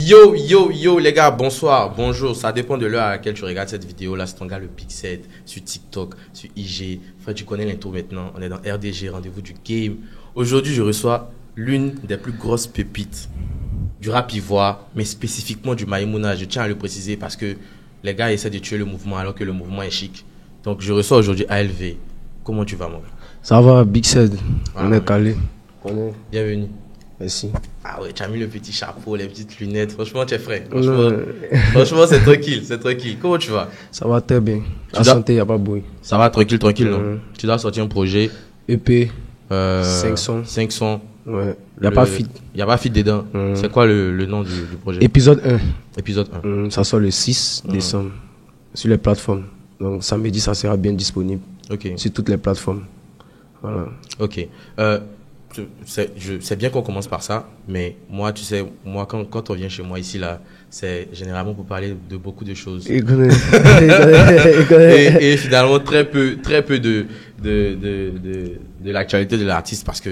Yo, yo, yo les gars, bonsoir, bonjour, ça dépend de l'heure à laquelle tu regardes cette vidéo. Là, c'est ton gars le Pixel sur TikTok, sur IG. Frère, tu connais l'intro maintenant, on est dans RDG, rendez-vous du game. Aujourd'hui, je reçois l'une des plus grosses pépites du rap ivoire, mais spécifiquement du Maïmouna. Je tiens à le préciser parce que les gars essaient de tuer le mouvement alors que le mouvement est chic. Donc, je reçois aujourd'hui ALV. Comment tu vas, mon gars? Ça va, Big Said. On est calé. Bienvenue. Merci. Ah ouais, tu as mis le petit chapeau, les petites lunettes. Franchement, tu es frais. Franchement, c'est tranquille, c'est tranquille. Comment tu vas? Ça va très bien. La santé, il n'y a pas de bruit. Ça va tranquille, tranquille, non? Tu dois sortir un projet. EP. 500. 500. Ouais. Il n'y a pas fit. Il n'y a pas fit dedans. C'est quoi le nom du projet? Épisode 1. Épisode 1. Ça sort le 6 décembre sur les plateformes. Donc samedi, ça sera bien disponible. Ok. Sur toutes les plateformes. Voilà. Ok. C'est bien qu'on commence par ça, mais moi, tu sais, moi, quand on vient chez moi ici, là, c'est généralement pour parler de beaucoup de choses. Il connaît. Et finalement, très peu de l'actualité de l'artiste parce que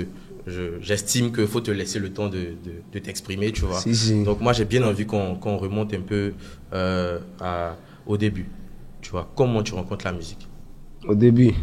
j'estime qu'il faut te laisser le temps de t'exprimer, tu vois. Si. Donc, moi, j'ai bien envie qu'on remonte un peu au début, tu vois. Comment tu rencontres la musique? Au début.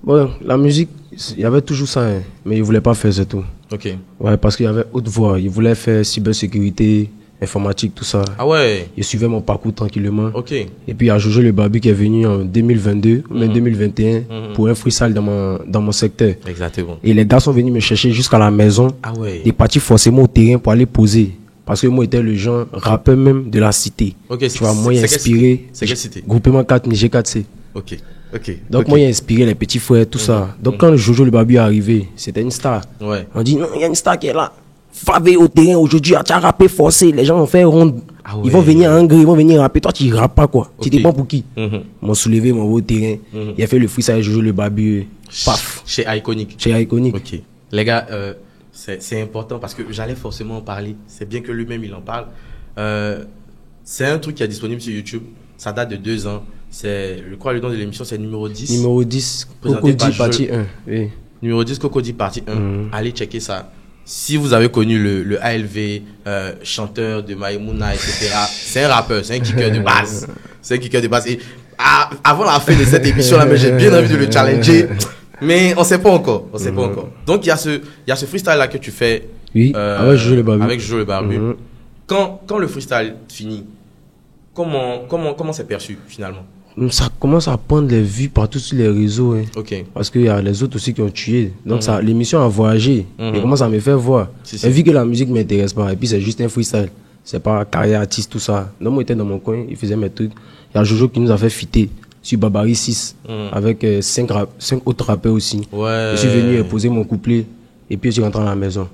Bon, la musique, il y avait toujours ça, hein, mais il ne voulait pas faire, c'est tout. Ok. Ouais, parce qu'il y avait haute voix. Il voulait faire cybersécurité, informatique, tout ça. Ah ouais. Il suivait mon parcours tranquillement. Ok. Et puis il y a Jojo le Barbu qui est venu en 2022, ou même 2021, pour un freestyle dans mon secteur. Exactement. Et les gars sont venus me chercher jusqu'à la maison. Ah ouais. Ils sont partis forcément au terrain pour aller poser. Parce que moi, j'étais le genre rappeur même de la cité. Ok. Tu vois, moi, il inspiré. C'est quelle cité? Groupement 4, Niger 4C. Ok. Ok. Donc moi, il a inspiré les petits frères, tout ça. Donc quand Jojo le Barbu est arrivé, c'était une star. Ouais. On dit, non, il y a une star qui est là. Favé au terrain aujourd'hui, tu as rappé forcé. Les gens vont faire ronde. Ah ouais. Ils vont venir en ils vont venir rapper. Toi, tu rappes pas quoi. Ok. Tu dépends pour qui? Ils m'ont soulevé, m'ont au terrain. Il a fait le freestyle avec Jojo le Barbu. Paf. Chez Iconic. Chez Iconic. Ok. Les gars, c'est important parce que j'allais forcément en parler. C'est bien que lui-même il en parle. C'est un truc qui est disponible sur YouTube. Ça date de 2 ans. Je crois le nom de l'émission, c'est numéro 10. Numéro 10, Présenté Cocody par partie 1. Oui. Numéro 10, Cocody partie 1. Allez checker ça. Si vous avez connu le ALV, chanteur de Maïmouna, etc., c'est un rappeur, c'est un kicker de base. C'est un kicker de base. Et avant la fin de cette émission-là, mais j'ai bien envie de le challenger. Mais on ne sait pas encore. On sait pas encore. Donc, il y a ce freestyle-là que tu fais. Oui, avec Jojo le Barbu. Avec Jojo le Barbu. Quand le freestyle finit, comment c'est perçu finalement? Ça commence à prendre les vues partout sur les réseaux. Hein. Ok. Parce qu'il y a les autres aussi qui ont tué. Donc l'émission a voyagé. Il commence à me faire voir. Si. Et vu que la musique ne m'intéresse pas, et puis c'est juste un freestyle. C'est pas carrière artiste, tout ça. Donc moi, j'étais dans mon coin, il faisait mes trucs. Il y a Jojo qui nous a fait fitter sur Babari 6 avec 5 autres rappeurs aussi. Ouais. Je suis venu poser mon couplet. Et puis je suis rentré à la maison.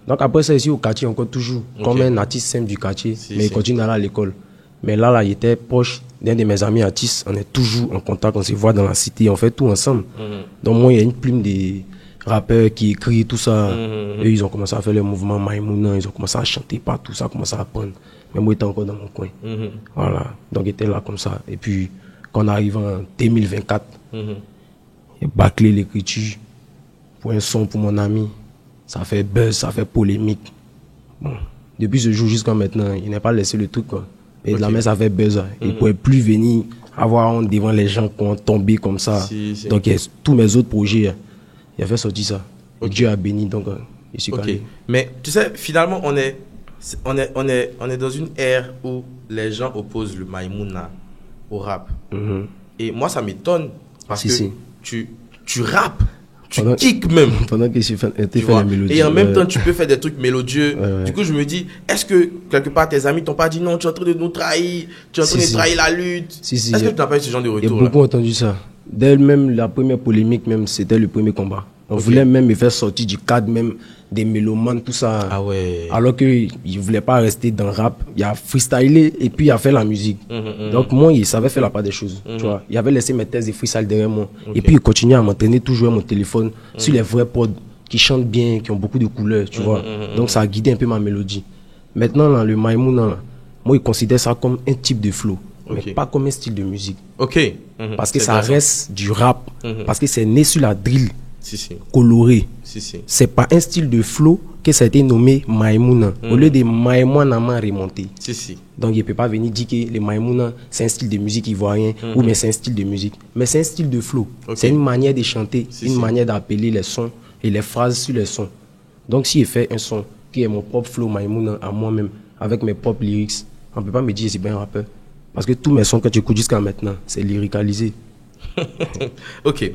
Donc après ça, ici au quartier, encore toujours, comme un artiste simple du quartier, mais il continue à aller à l'école. Mais là, il était proche d'un de mes amis artistes. On est toujours en contact, on se voit dans la cité, on fait tout ensemble. Donc moi, il y a une plume des rappeurs qui écrivent tout ça. Eux, ils ont commencé à faire le mouvement Maïmouna, ils ont commencé à chanter partout, ça a commencé à prendre. Mais moi, j'étais encore dans mon coin. Voilà, donc j'étais là comme ça. Et puis, quand on arrive en 2024, j'ai bâclé l'écriture pour un son pour mon ami. Ça fait buzz, ça fait polémique. Bon, depuis ce jour jusqu'à maintenant, il n'a pas laissé le truc, quoi. Et de la main, ça fait buzz. Il ne pouvait plus venir avoir honte devant les gens qui ont tombé comme ça. Donc, tous mes autres projets, il a fait sortir ça. Et Dieu a béni, donc je suis calé. Mais tu sais, finalement, on est dans une ère où les gens opposent le Maïmouna au rap. Et moi, ça m'étonne parce que tu rappes. Tu kicks même. Pendant que tu fais la mélodie. Et en même temps, tu peux faire des trucs mélodieux. Du coup, je me dis, est-ce que quelque part tes amis t'ont pas dit non, tu es en train de nous trahir, tu es en train de trahir la lutte? Est-ce que tu n'as pas eu ce genre de retour? J'ai beaucoup entendu ça. Dès même la première polémique, même c'était le premier combat. On voulait même me faire sortir du cadre même des mélomanes, tout ça. Ah ouais. Alors qu'il ne voulait pas rester dans le rap. Il a freestylé et puis il a fait la musique. Donc moi, il savait faire la part des choses. Tu vois. Il avait laissé mes thèses de freestyle derrière moi. Et puis il continuait à m'entraîner, toujours à mon téléphone, sur les vrais pods qui chantent bien, qui ont beaucoup de couleurs, tu vois. Donc ça a guidé un peu ma mélodie. Maintenant, là, le Maïmouna, moi, il considère ça comme un type de flow. mais pas comme un style de musique. Ok. Parce que ça reste du rap. Parce que c'est né sur la drill si. colorée. Si. C'est pas un style de flow que ça a été nommé Maïmouna. Au lieu de Maïmouna remonté. Si. Donc il ne peut pas venir dire que les Maïmouna, c'est un style de musique ivoirien ou mais c'est un style de musique. Mais c'est un style de flow. C'est une manière de chanter, une manière d'appeler les sons et les phrases sur les sons. Donc si je fais un son qui est mon propre flow Maïmouna à moi-même, avec mes propres lyrics, on ne peut pas me dire que c'est bien un rappeur. Parce que tous mes sons que tu écoutes jusqu'à maintenant, c'est lyricalisé. Ok.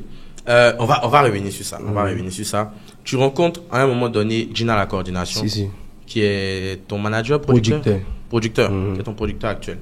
On va revenir sur ça. On va revenir sur ça. Tu rencontres à un moment donné Gina la coordination, qui est ton manager, producteur, qui est ton producteur actuel.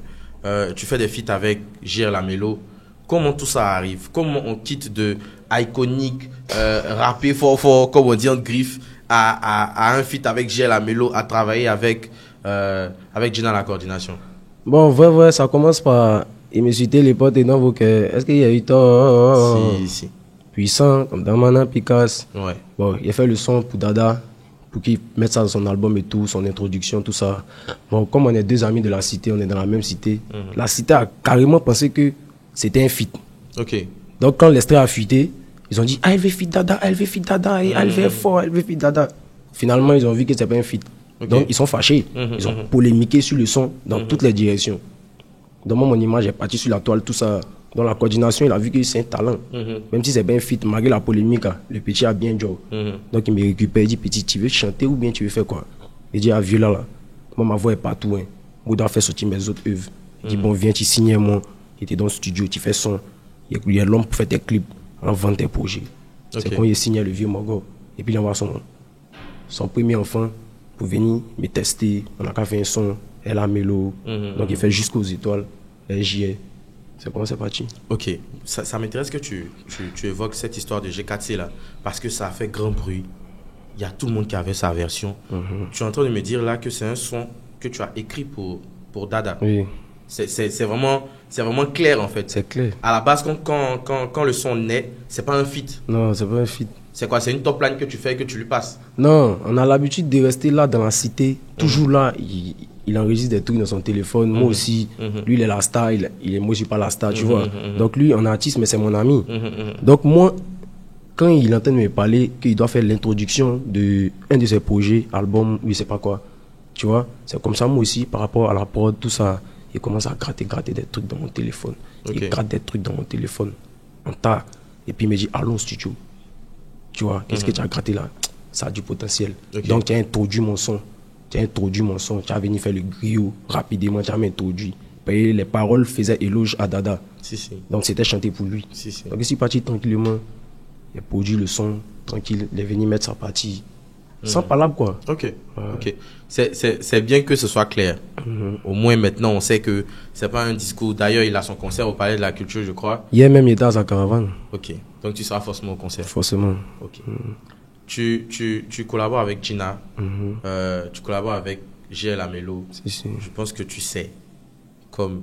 Tu fais des feats avec J.R. Lamello. Comment tout ça arrive? Comment on quitte de iconique, rappé fort, comme on dit en griffe, à un feat avec J.R. Lamello, à travailler avec Gina la coordination? Bon, vrai, ça commence par il me citait les potes et dans vos cœurs. Est-ce qu'il y a eu tort? Si. Puissant, comme Damana Picasso. Ouais. Bon, il a fait le son pour Dada, pour qu'il mette ça dans son album et tout, son introduction, tout ça. Bon, comme on est deux amis de la cité, on est dans la même cité, la cité a carrément pensé que c'était un feat. Ok. Donc quand l'extrait a fuité, ils ont dit, elle veut feat Dada, elle veut feat Dada, elle veut fort, elle veut feat Dada. Finalement, ils ont vu que c'était pas un feat. Donc ils sont fâchés. Ils ont polémiqué sur le son dans toutes les directions. Donc moi, mon image est partie sur la toile, tout ça. Dans la coordination, il a vu que c'est un talent. Même si c'est bien fit, malgré la polémique, le petit a bien joué. Donc il me récupère, il dit, petit, tu veux chanter ou bien tu veux faire quoi? Il dit, ah, vieux là, moi ma voix est partout. Moi, je dois faire sortir mes autres œuvres. Il dit, bon, viens, tu signes moi. Il était dans le studio, tu fais son. Il y a l'homme pour faire tes clips, en vendre tes projets. C'est quand il signe le vieux Mogo. Et puis il envoie son premier enfant pour venir me tester. On a qu'à faire un son, elle a Mélo. Donc il fait jusqu'aux étoiles, j'y ai. C'est comment c'est parti. Ok, ça m'intéresse que tu évoques cette histoire de G4C là, parce que ça a fait grand bruit. Il y a tout le monde qui avait sa version. Tu es en train de me dire là que c'est un son que tu as écrit pour Dada. Oui. C'est vraiment clair en fait. C'est clair. À la base, quand le son naît, c'est pas un feat. Non, c'est pas un feat. C'est quoi? C'est une top line que tu fais et que tu lui passes? Non, on a l'habitude de rester là dans la cité, toujours là. Il enregistre des trucs dans son téléphone. Moi aussi, lui, il est la star. Moi, je suis pas la star, tu vois. Donc, lui, on est artiste, mais c'est mon ami. Donc, moi, quand il entend me parler qu'il doit faire l'introduction d'un de ses projets, album, je sais pas quoi, tu vois, c'est comme ça, moi aussi, par rapport à la prod, tout ça, il commence à gratter des trucs dans mon téléphone. Il gratte des trucs dans mon téléphone, en tas. Et puis, il me dit, allons au studio. Tu vois, qu'est-ce que tu as gratté là? Ça a du potentiel. Donc, tu as introduit mon son. Tu as venu faire le griot rapidement, tu as introduit. Les paroles faisaient éloge à Dada. Donc c'était chanté pour lui. Donc il est parti tranquillement, il a produit le son, tranquille, il est venu mettre sa partie. Sans palabre quoi. Ok. C'est bien que ce soit clair. Au moins maintenant on sait que c'est pas un discours. D'ailleurs il a son concert au Palais de la Culture je crois. Hier même il était à sa caravane. Ok. Donc tu seras forcément au concert. Forcément. Ok. Tu collabores avec Gina, tu collabores avec J.R. Lamello. Je pense que tu sais, comme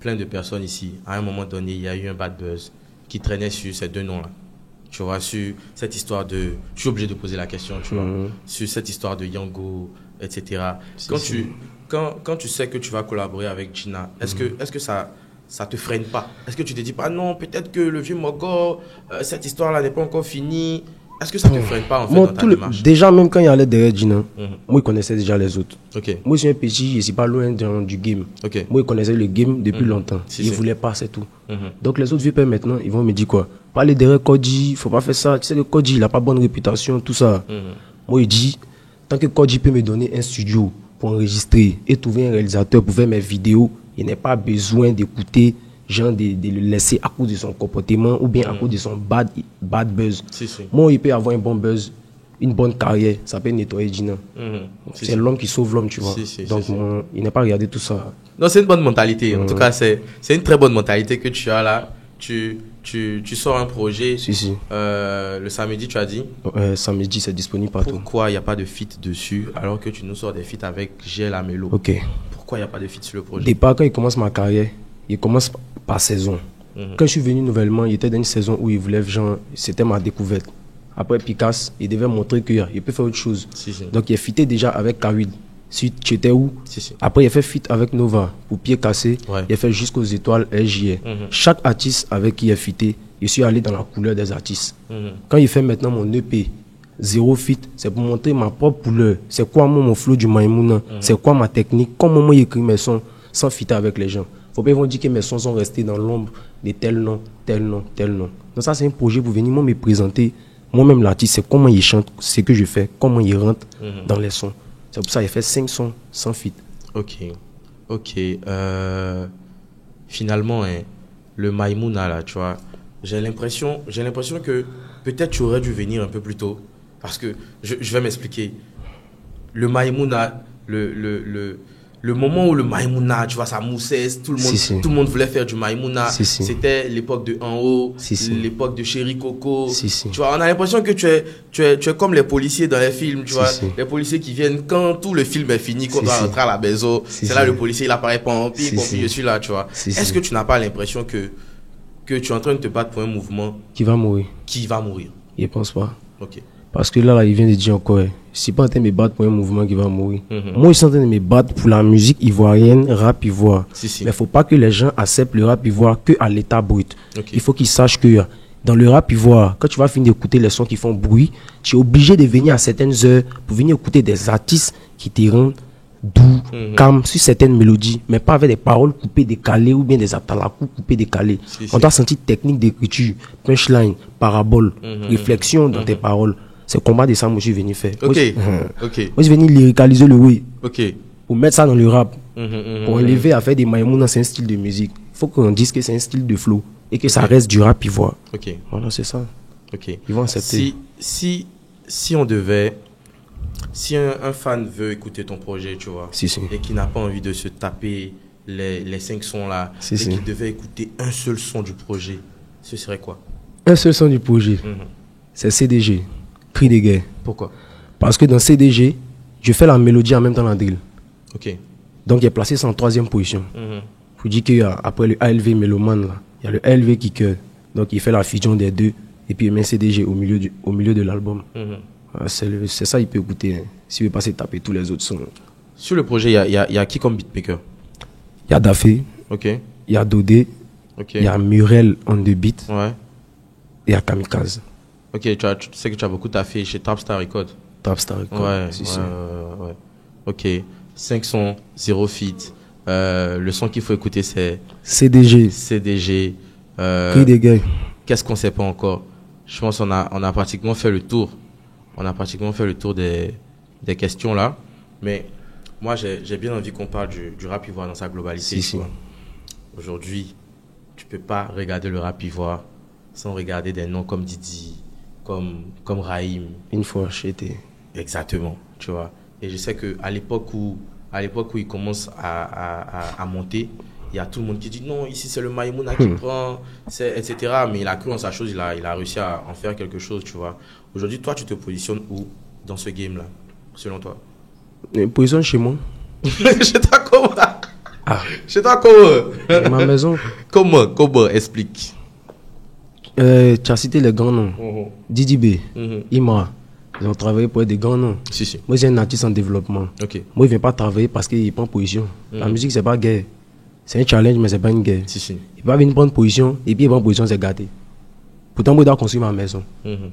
plein de personnes ici, à un moment donné, il y a eu un bad buzz qui traînait sur ces deux noms-là. Tu vois, sur cette histoire de... Je suis obligé de poser la question, tu vois, sur cette histoire de Yango, etc. Quand tu sais que tu vas collaborer avec Gina, est-ce que ça te freine pas? Est-ce que tu te dis pas, non, peut-être que le vieux Mogo, cette histoire-là n'est pas encore finie? Est-ce que ça ne te freine pas en fait, dans ta démarche? Déjà, même quand il allait derrière Gina, moi, il connaissait déjà les autres. Okay. Moi, je suis un petit, je ne suis pas loin du game. Okay. Moi, il connaissait le game depuis longtemps. Il ne voulait pas, c'est tout. Donc, les autres vieux maintenant, ils vont me dire quoi? Pas aller derrière Kodji, il ne faut pas faire ça. Tu sais que Kodji, il n'a pas bonne réputation, tout ça. Moi, il dit, tant que Kodji peut me donner un studio pour enregistrer et trouver un réalisateur pour faire mes vidéos, il n'a pas besoin d'écouter genre de le laisser à cause de son comportement ou bien à cause de son bad buzz. Moi, il peut avoir un bon buzz, une bonne carrière, ça peut nettoyer Gina. C'est l'homme qui sauve l'homme, tu vois. Donc, il n'a pas regardé tout ça. Non, c'est une bonne mentalité. En tout cas, c'est une très bonne mentalité que tu as là. Tu sors un projet. Le samedi, tu as dit? Samedi, c'est disponible partout. Pourquoi il n'y a pas de feat dessus alors que tu nous sors des feats avec J.R. Lamello? Pourquoi il n'y a pas de feat sur le projet? Départ, quand il commence ma carrière, il commence par saison. Quand je suis venu nouvellement, il était dans une saison où il voulait, genre, c'était ma découverte. Après Picasso, il devait montrer qu'il peut faire autre chose. Donc il est fité déjà avec Kawil Si tu étais où? Après, il a fait feat avec Nova pour Pied Cassé. Il a fait Jusqu'aux étoiles, LJR. Chaque artiste avec qui il a fité, je suis allé dans la couleur des artistes. Quand il fait maintenant mon EP, Zéro Fit, c'est pour montrer ma propre couleur. C'est quoi moi, mon flow du Maïmouna? C'est quoi ma technique? Comment moi j'écris mes sons sans fitter avec les gens? Faut pas dire que mes sons sont restés dans l'ombre de tel nom, tel nom, tel nom. Donc ça, c'est un projet pour venir moi me présenter. Moi-même, l'artiste, c'est comment il chante, ce que je fais, comment il rentre dans les sons. C'est pour ça qu'il fait 5 sons sans fit. Ok. Finalement, hein, le Maïmouna, là, tu vois, j'ai l'impression que peut-être tu aurais dû venir un peu plus tôt. Parce que, je vais m'expliquer. Le Maïmouna, le moment où le Maïmouna, tu vois, ça moussait, tout le monde voulait faire du Maïmouna. C'était l'époque de En Haut, l'époque de Chéri Coco. Tu vois, on a l'impression que tu es comme les policiers dans les films, tu vois. Les policiers qui viennent quand tout le film est fini, qu'on doit rentrer à la maison. C'est là le policier, il apparaît pas, puis je suis là, tu vois. Est-ce que tu n'as pas l'impression que tu es en train de te battre pour un mouvement qui va mourir? Je pense pas. Ok. Parce que là, il vient de dire encore, je ne suis pas en train de me battre pour un mouvement qui va mourir. Moi, je suis en train de me battre pour la musique ivoirienne, rap ivoire. Mais il ne faut pas que les gens acceptent le rap ivoire qu'à l'état brut. Il faut qu'ils sachent que dans le rap ivoire, quand tu vas finir d'écouter les sons qui font bruit, tu es obligé de venir à certaines heures pour venir écouter des artistes qui te rendent doux, calme sur certaines mélodies, mais pas avec des paroles coupées, décalées ou bien des atalakou coupés, décalés. On doit sentir technique d'écriture, punchline, parabole, réflexion dans tes paroles. C'est le combat de ça que je suis venu faire. Moi, je suis venu lyricaliser le oui. Pour mettre ça dans le rap. Pour enlever à faire des Maïmouna, c'est un style de musique. Il faut qu'on dise que c'est un style de flow. Et que ça reste du rap ivoire. Voilà, c'est ça. Ils vont accepter. Si on devait... Si un fan veut écouter ton projet, tu vois, et qui n'a pas envie de se taper les 5 sons là, et qui devait écouter un seul son du projet, ce serait quoi? Un seul son du projet, c'est CDG. Cri des guerres. Pourquoi? Parce que dans CDG, je fais la mélodie en même temps la drill. Donc il est placé ça en 3e position. Pour dire qu'après le ALV Méloman, là, il y a le ALV Kicker. Donc il fait la fusion des deux. Et puis il met CDG au milieu de l'album. C'est ça il peut écouter. Hein, s'il veut pas se taper tous les autres sons. Sur le projet, il y a qui comme beatmaker? Il y a Dafé. Il y a Dodé. Il y a Murel on the beat. Et il y a Kamikaze. Tu sais que tu as beaucoup taffé chez Trapstar Record. Trapstar Record. Ok. 5 sons, 0 feat. Le son qu'il faut écouter, c'est CDG. Cri des guerres. Qu'est-ce qu'on sait pas encore? Je pense qu'on a pratiquement fait le tour. On a pratiquement fait le tour des questions là. Mais moi, j'ai bien envie qu'on parle du rap ivoire dans sa globalité. Aujourd'hui, tu peux pas regarder le rap ivoire sans regarder des noms comme Didi, comme Raïm. Une fois acheté. Exactement, tu vois. Et je sais qu'à l'époque où il commence à monter, il y a tout le monde qui dit non, ici c'est le Maïmouna qui prend, etc. Mais il a cru en sa chose, il a réussi à en faire quelque chose, tu vois. Aujourd'hui, toi, tu te positionnes où dans ce game-là, selon toi? Je positionne chez moi. Chez toi comment? Chez toi comment? Ma maison. Comment? Explique. Tu as cité les grands noms. Didi B, Ima, ils ont travaillé pour être des grands noms. Moi, j'ai un artiste en développement. Moi, il ne vient pas travailler parce qu'il prend position. La musique, c'est pas guerre. C'est un challenge, mais c'est pas une guerre. Il va venir prendre position, et puis il prend position, c'est gâté. Pourtant, moi, je dois construire ma maison.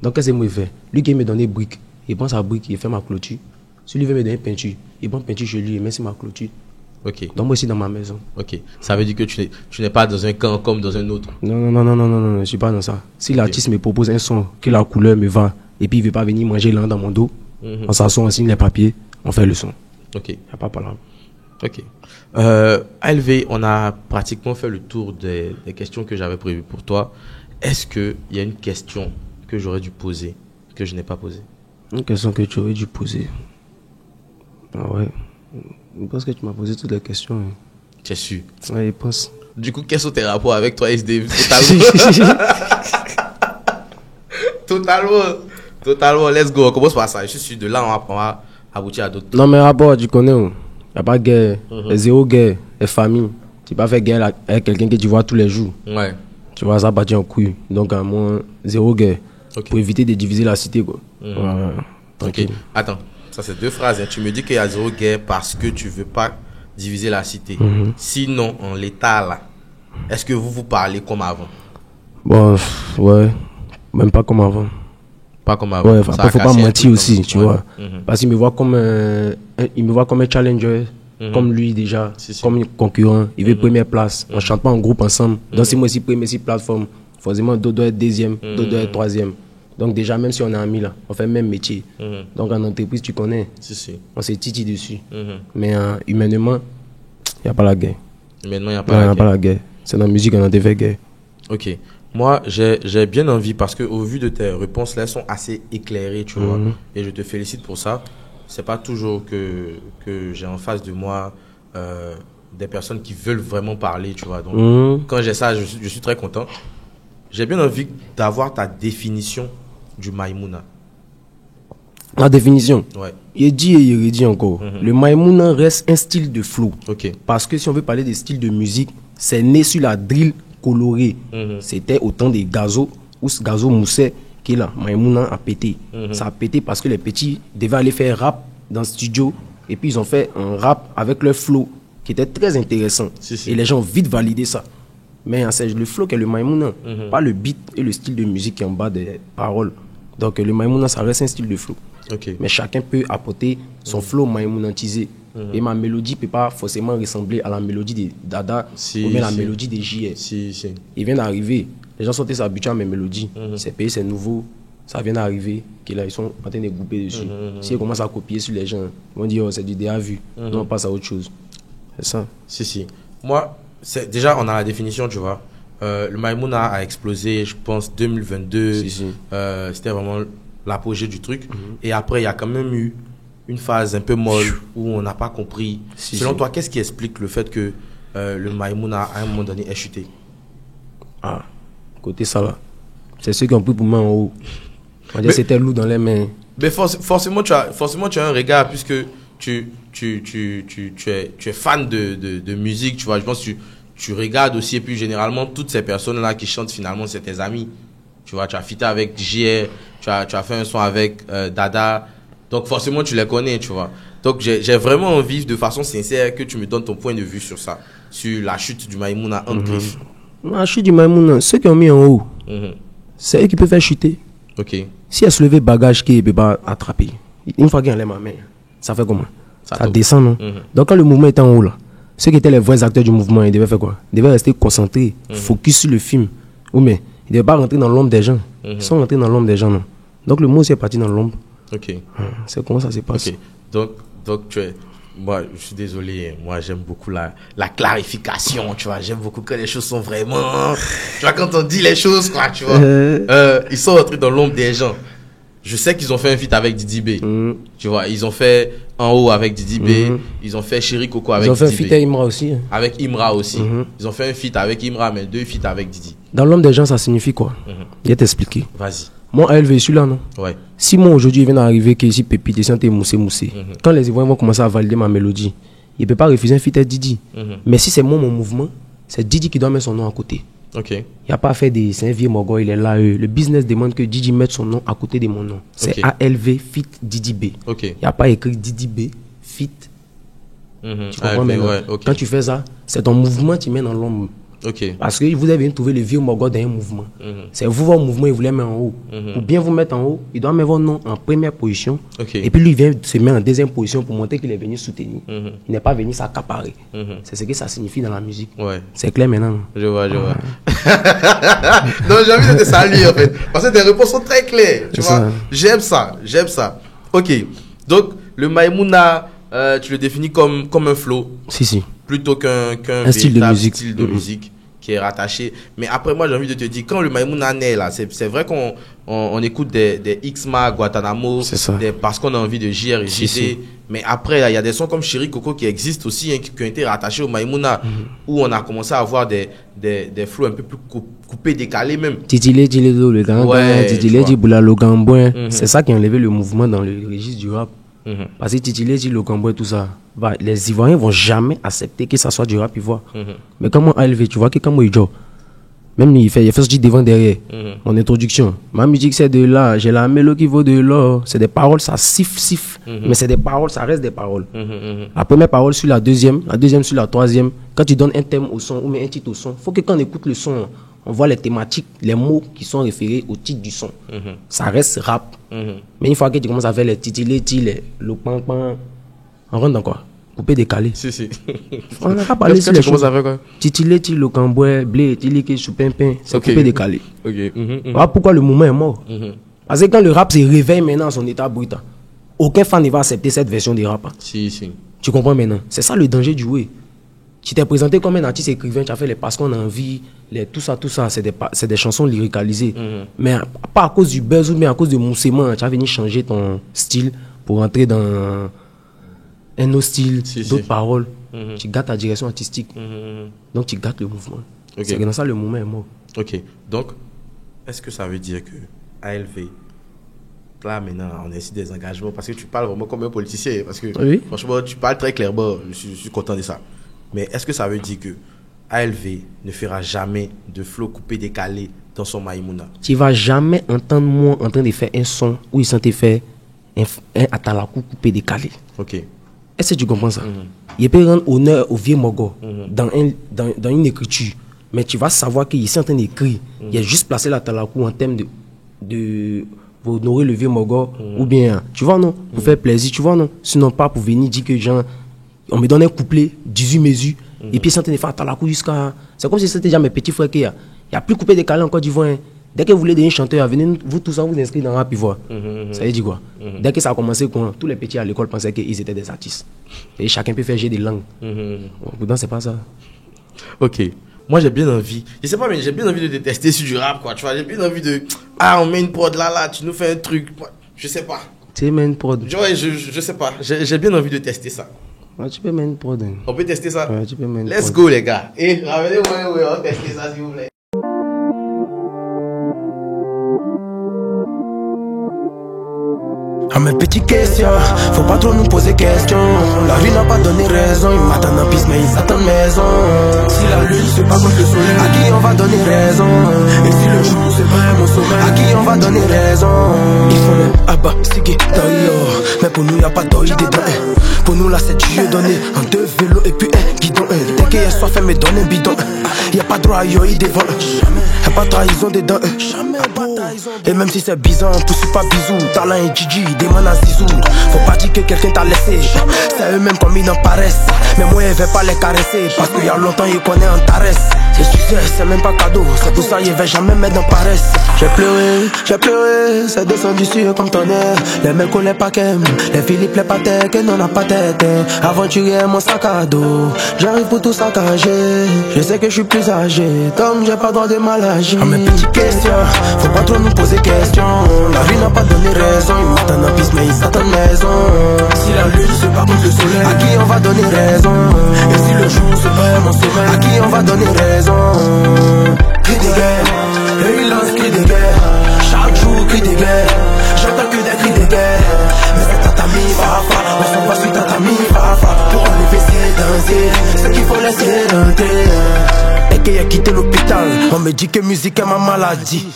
Donc, qu'est-ce que moi, il fait? Lui qui me donne des briques, il prend sa brique, il fait ma clôture. Si lui veut me donner peinture, il prend peinture chez lui, il met sur ma clôture. Donc, moi aussi, dans ma maison. Ça veut dire que tu n'es pas dans un camp comme dans un autre? Non, je ne suis pas dans ça. Si l'artiste me propose un son, que la couleur me va, et puis il ne veut pas venir manger l'un dans mon dos, on s'assoit, on signe les papiers, on fait le son. Il n'y a pas de problème. ALV, on a pratiquement fait le tour des questions que j'avais prévues pour toi. Est-ce qu'il y a une question que j'aurais dû poser, que je n'ai pas posée? Une question que tu aurais dû poser? Ah ouais. Je pense que tu m'as posé toutes les questions. Hein. Tu es sûr? Ouais, je pense. Du coup, quels sont tes rapports avec toi, SD? Totalement. Let's go. On commence par ça. Je suis sûr de là, on va aboutir à d'autres. Non, mais rapport, tu connais. Il n'y a pas de guerre. Zéro guerre. Et famille. Tu ne peux pas faire guerre avec quelqu'un que tu vois tous les jours. Tu vois, ça partir en couille. Donc, à moins, zéro guerre. Pour éviter de diviser la cité, quoi. Attends. Ça, c'est 2 phrases. Hein. Tu me dis qu'il y a 0 guerre parce que tu veux pas diviser la cité. Sinon, en l'état là, est-ce que vous parlez comme avant? Bon, ouais. Même pas comme avant. Pas comme avant. Ouais, après, faut pas mentir aussi, tu vois. Parce qu'il me voit comme un challenger, comme lui déjà, comme un concurrent. Il veut première place. On chante pas en groupe ensemble. Donc, si moi aussi première plateforme, forcément, d'autres doivent être deuxième, d'autres doivent être troisième. Donc, déjà, même si on est amis là, on fait le même métier. Donc, en entreprise, tu connais. On s'est titi dessus. Mais humainement, il n'y a pas la guerre. Humainement, il n'y a pas la guerre. C'est dans la musique, on a des guerre. Ok. Moi, j'ai bien envie parce que au vu de tes réponses là, elles sont assez éclairées, tu vois. Et je te félicite pour ça. C'est pas toujours que j'ai en face de moi des personnes qui veulent vraiment parler, tu vois. Donc, quand j'ai ça, je suis très content. J'ai bien envie d'avoir ta définition du Maïmouna. La définition? Ouais. Il dit et il redit encore. Le Maïmouna reste un style de flow. Ok. Parce que si on veut parler des styles de musique, c'est né sur la drill colorée. C'était au temps des Gazo, où ce Gazo moussait, qui est là, Maïmouna a pété. Ça a pété parce que les petits devaient aller faire rap dans le studio. Et puis ils ont fait un rap avec leur flow qui était très intéressant. Et les gens ont vite validé ça. Mais c'est le flow qui est le Maïmouna, pas le beat et le style de musique qui est en bas des paroles. Donc le Maïmouna, ça reste un style de flow. Mais chacun peut apporter son flow maïmounantisé. Et ma mélodie ne peut pas forcément ressembler à la mélodie de Dada ou bien la mélodie de JS. Il vient d'arriver. Les gens sont habitués à mes mélodies. C'est payé, c'est nouveau. Ça vient d'arriver. Là, ils sont en train de grouper dessus. Si ils commencent à copier sur les gens, ils vont dire oh, c'est du déjà vu. Non, on passe à autre chose. C'est ça. Moi, déjà, on a la définition, tu vois. Le Maïmouna a explosé, je pense, 2022. C'était vraiment l'apogée du truc. Et après, il y a quand même eu une phase un peu molle où on n'a pas compris. Selon toi, qu'est-ce qui explique le fait que le Maïmouna, à un moment donné, est chuté? Ah, côté ça là. C'est ceux qui ont pris pour main en haut. On dirait que c'était lourd dans les mains. Mais forcément, tu as un regard puisque tu es fan de musique, tu vois. Je pense que tu regardes aussi. Et puis, généralement, toutes ces personnes-là qui chantent, finalement, c'est tes amis. Tu vois, tu as fité avec JR, tu as fait un son avec Dada. Donc, forcément, tu les connais, tu vois. Donc, j'ai vraiment envie, de façon sincère, que tu me donnes ton point de vue sur ça. Sur la chute du Maïmouna en griffe. La chute du Maïmouna, ceux qui ont mis en haut, c'est eux qui peuvent faire chuter. Si elle se levait bagage qui ne peut pas attraper, une fois qu'il enlève ma main, ça fait comment? Ça descend, non? Donc, quand le mouvement est en haut, là, ceux qui étaient les vrais acteurs du mouvement, ils devaient faire quoi? Ils devaient rester concentrés, focus sur le film. Ou mais ils ne devaient pas rentrer dans l'ombre des gens. Ils sont rentrés dans l'ombre des gens, non? Donc, le mot aussi est parti dans l'ombre. C'est comment ça se passe. Donc moi, je suis désolé, moi j'aime beaucoup la clarification, tu vois, j'aime beaucoup quand les choses sont vraiment, tu vois, quand on dit les choses, quoi, tu vois, ils sont rentrés dans l'ombre des gens. Je sais qu'ils ont fait un feat avec Didi B, tu vois, ils ont fait En haut avec Didi B, ils ont fait Chéri Coco avec Didi B. Ils ont fait un feat avec Imra aussi. Avec Imra aussi. Ils ont fait un feat avec Imra, mais 2 feats avec Didi. Dans l'ombre des gens, ça signifie quoi? Je vais t'expliquer. Vas-y. Moi, ALV, celui-là, non? Ouais. Si moi, aujourd'hui, il vient d'arriver que ici, Pépite, et si moussé. Quand les Ivoiriens vont commencer à valider ma mélodie, il ne peut pas refuser un feat avec Didi. Mais si c'est moi, mon mouvement, c'est Didi qui doit mettre son nom à côté. Il n'y a pas à faire des... C'est un vieux Mogo, il est là. Le business demande que Didi mette son nom à côté de mon nom. C'est ALV fit Didi B. Il n'y a pas écrit Didi B fit. Tu comprends maintenant? Quand tu fais ça, c'est ton mouvement qui met dans l'ombre. Parce que vous avez trouvé le vieux Mogo dans un mouvement. C'est vous, votre mouvement, il voulait mettre en haut. Pour bien vous mettre en haut, il doit mettre votre nom en première position. Et puis lui, il vient se mettre en deuxième position pour montrer qu'il est venu soutenir. Il n'est pas venu s'accaparer. C'est ce que ça signifie dans la musique. C'est clair maintenant. Je vois. Donc j'ai envie de te saluer en fait. Parce que tes réponses sont très claires. Tu vois, j'aime ça. Ok. Donc le Maïmouna, tu le définis comme un flow. Plutôt qu'un style de musique qui est rattaché. Mais après, moi, j'ai envie de te dire, quand le Maïmouna naît, là, c'est vrai qu'on écoute des Xma, Guantanamo, parce qu'on a envie de JR et JD. Mais après, il y a des sons comme Chéri Coco qui existent aussi, hein, qui ont été rattachés au Maïmouna, où on a commencé à avoir des flows un peu plus coupés, décalés même. Titile, le Gambouin, Titile, le Gambouin. C'est ça qui a enlevé le mouvement dans le registre du rap. Parce que Titile, le Gambouin, tout ça. Les Ivoiriens vont jamais accepter que ça soit du rap ivoire. Mais comme moi, ALV, tu vois que comme moi, Même il fait ce devant derrière. Mon introduction. Ma musique, c'est de là. J'ai la mélodie qui vaut de l'or. C'est des paroles, ça siffle. Mais c'est des paroles, ça reste des paroles. La première parole sur la deuxième sur la troisième. Quand tu donnes un thème au son ou même un titre au son, il faut que quand on écoute le son, on voit les thématiques, les mots qui sont référés au titre du son. Ça reste rap. Mais une fois que tu commences à faire les titileti, le pan-pan, on rentre dans quoi? Coupé décalé. Si. On n'a pas parlé sur les choses. Quoi? Titileti, le camboué, blé, tiliki, choupimpin, c'est coupé décalé. Voilà pourquoi le mouvement est mort. Parce que quand le rap se réveille maintenant à son état brut, aucun fan ne va accepter cette version du rap. Si. Tu comprends maintenant? C'est ça le danger du way. Tu t'es présenté comme un artiste écrivain, tu as fait les parce qu'on a envie, tout ça, c'est des chansons lyricalisées. Mais pas à cause du buzz ou bien à cause de Moussement, tu as venu changer ton style pour entrer dans un autre style, d'autres paroles. Tu gâtes ta direction artistique. Donc tu gâtes le mouvement. C'est que dans ça, le mouvement est mort. Ok. Donc, est-ce que ça veut dire que ALV, là maintenant, on a ici des engagements parce que tu parles vraiment comme un politicien. Parce que franchement, tu parles très clairement. Je suis content de ça. Mais est-ce que ça veut dire que ALV ne fera jamais de flow coupé décalé dans son Maïmouna? Tu ne vas jamais entendre moi en train de faire un son où il sentait faire un atalakou coupé décalé. Ok. Est-ce que tu comprends ça? Il peut rendre honneur au vieux Mogo dans une écriture. Mais tu vas savoir qu'il est en train d'écrire. Il a juste placé l'atalakou en termes de pour honorer le vieux Mogo. Ou bien, tu vois non, pour faire plaisir, tu vois non. Sinon pas pour venir dire que genre, on me donne un couplet, 18 mesures, et puis ils sont en train de faire atalakou jusqu'à... C'est comme si c'était déjà mes petits frères qu'il y a. Il n'y a plus coupé décalé en Côte d'Ivoire. Dès que vous voulez devenir chanteur, venez vous tous vous inscrire dans Rap Ivoire. Ça veut dire quoi? Dès que ça a commencé, tous les petits à l'école pensaient qu'ils étaient des artistes. Et chacun peut faire jouer des langues. Pourtant, c'est pas ça. Ok. Moi, j'ai bien envie. Je sais pas, mais j'ai bien envie de détester sur du rap, quoi. Tu vois, j'ai bien envie de... Ah, on met une prod là, tu nous fais un truc. Je sais pas. Tu mets une prod. Ouais, je sais pas. J'ai bien envie de tester ça. Ouais, tu peux mettre une prod. On peut tester ça? Ouais, tu peux mettre une Let's go, les gars. Et ramenez-moi, on va tester ça, s'il vous plaît. À mes petites questions, faut pas trop nous poser questions. La vie n'a pas donné raison, ils m'attendent en piste mais ils attendent maison. Si la lune se bat contre le soleil, à qui on va donner raison? Et si le jour se bat mon sommeil, à qui on va donner raison? Ils font le abba, sigi, d'ailleurs. Mais pour nous y'a pas d'oïd dedans. Pour nous là c'est Dieu donné. En deux vélos et puis un guidon. Dès qu'il y a soif, elle me donne un bidon. Y'a pas droit à yoï devant. Y'a pas de trahison dedans. Et même si c'est bizarre, on pousse pas bisous. Talent et Gigi, des man à Zizou. Faut pas dire que quelqu'un t'a laissé. C'est eux-mêmes comme ils n'en paraissent. Mais moi, je vais pas les caresser. Parce qu'il y a longtemps, ils connaissent en taresse. Et tu sais, c'est même pas cadeau. C'est pour ça, je vais jamais mettre en paresse. J'ai pleuré, c'est descendu sur comme tonnerre. Les mecs connaissent pas qu'aime. Les Philippe, les Patek, et non, n'a pas tête. Aventurier, mon sac à dos. J'arrive pour tout saccager. Je sais que je suis plus âgé. Comme j'ai pas droit de mal agir. À mes petites questions, faut pas trop nous poser questions. La vie n'a pas donné raison. Ils m'attendent en piste mais ils attendent maison. Si la lune se bat contre le soleil, à qui on va donner raison? Et si le jour se bat mon sommeil, à qui on va donner raison? Cri de guerre, et il lance cri de guerre. Chaque jour cri de guerre, j'entends que des cris de guerre. Mais c'est tatami fafa, on s'en va sur tatami fafa. Pour enlever ses danser, ce qu'il faut laisser rentrer. Et qu'il a quitté l'hôpital, on me dit que musique est ma maladie.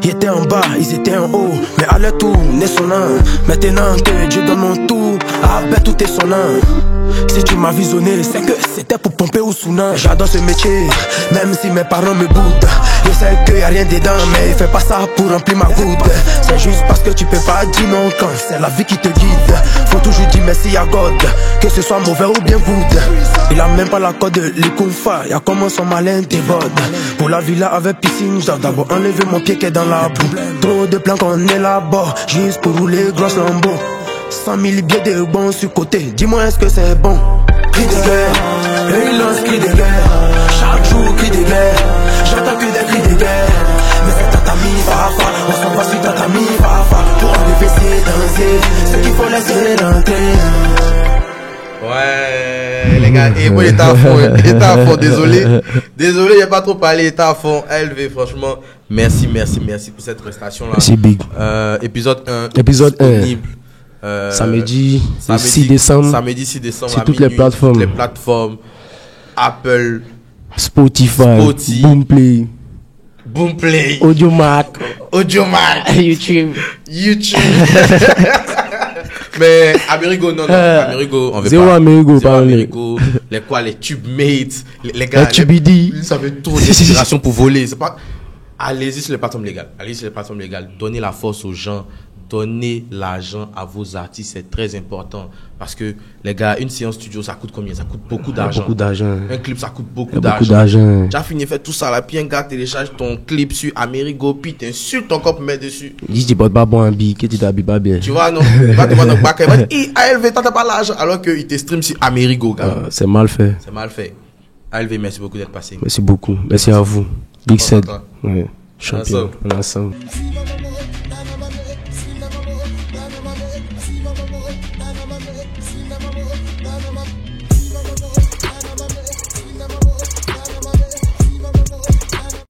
Ils étaient en bas, ils étaient en haut, mais à leur tour, n'est sonnant. Maintenant que Dieu donne mon tour, ah ben tout est sonnant. Si tu m'as visionné, c'est que c'était pour pomper ou sounan. J'adore ce métier, même si mes parents me boudent. Je sais qu'il y a rien dedans, mais fais pas ça pour remplir ma goutte. C'est juste parce que tu peux pas dire non quand c'est la vie qui te guide. Faut toujours dire merci à God, que ce soit mauvais ou bien good. Il a même pas la code de l'Ikunfa, y'a comment son malin déborde. Pour la villa avec piscine, je dois d'abord enlever mon pied qui est dans la boue. Trop de plans qu'on élabore, juste pour rouler grosse lambeau. 100 000 billets de bons sur côté, dis-moi est-ce que c'est bon? Cri de guerre, et il lance cri de guerre. Chaque jour cri de guerre, j'entends que des cris de guerre. Mais c'est tatami fafa, on s'en va sur tatami fafa. Pour enlever ses danser, ce qu'il faut laisser rentrer. Ouais, les gars, et moi, il était à fond, désolé. Désolé, j'ai pas trop parlé, il était à fond. ALV, franchement, merci pour cette prestation-là. Merci, Big. Épisode 1. Épisode 1. Samedi 6 décembre. Samedi 6 décembre. Sur toutes les plateformes. Toutes les plateformes. Apple, Spotify. Boomplay. Boomplay. Audiomack. YouTube. Mais Amerigo, non. Amerigo, on veut Zéro pas. Amerigo, Zéro pas Amerigo. Les tube mates. Les gars. Les tubidi. Ça fait trop d'inspiration pour voler. C'est pas. Allez-y sur les plateformes légales. Donnez la force aux gens. Donnez l'argent à vos artistes. C'est très important. Parce que, les gars, une séance studio, ça coûte combien? Ça coûte beaucoup d'argent. Beaucoup d'argent. Un clip, ça coûte beaucoup d'argent. d'argent. Tu as fini de faire tout ça là. Puis un gars télécharge ton clip sur Amerigo. Puis t'insultes encore pour mettre dessus. Dis, tu portes pas bon un billet. Que tu t'habilles pas bien. Tu vois, non. Il va te voir dans le bac. Il va dire, ALV, t'as pas l'argent. Alors qu'il te stream sur Amerigo, gars. C'est mal fait. ALV, merci beaucoup d'être passé. Merci beaucoup. Merci à vous. Big Set. Ouais. Champion. Ensemble.